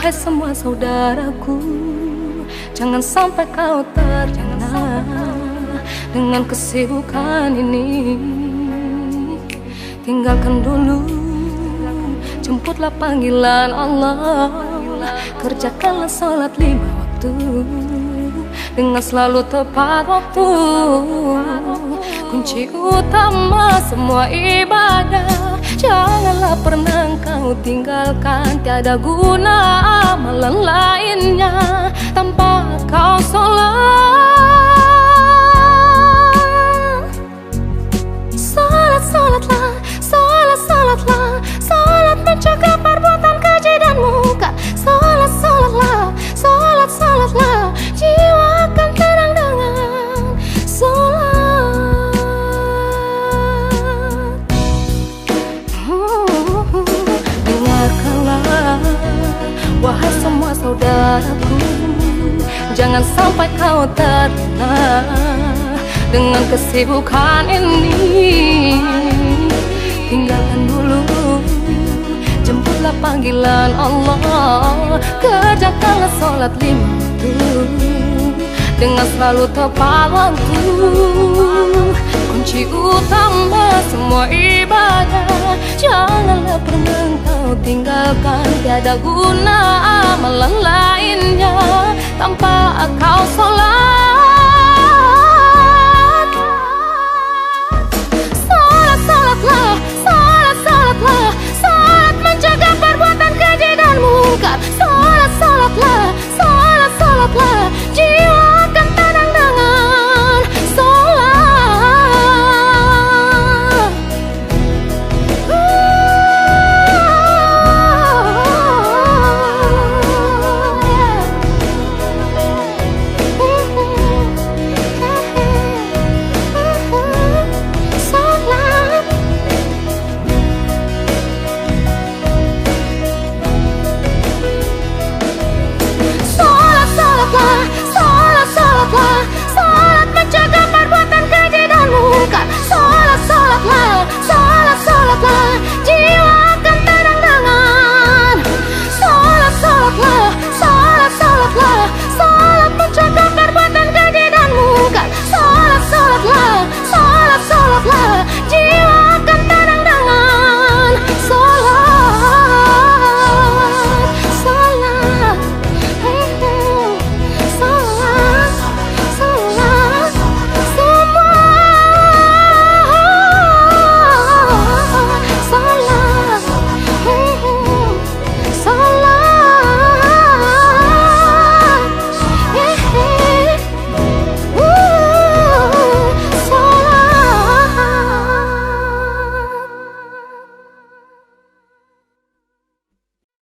Wahai semua saudaraku, jangan sampai kau terlena dengan kesibukan ini. Tinggalkan dulu, jemputlah panggilan Allah. Kerjakanlah sholat 5 waktu dengan selalu tepat waktu. Kunci utama semua ibadah, janganlah pernah kau tinggalkan. Tiada guna amalan lainnya tanpa kau sholat. Sholatlah, sholatlah, sholat mencegah perbuatan keji dan muka. Sholatlah, sholatlah, jiwa akan tenang dengan sholat. Dengarkanlah, wahai semua saudaraku, jangan sampai kau terlena dengan kesibukan ini. Tinggalkan dulu, jemputlah panggilan Allah. Kerjakanlah sholat 5 waktu dengan selalu tepat waktu. Kunci utama semua ibadah, janganlah pernah kau tinggalkan. Tiada guna amalan lainnya tanpa kau sholat.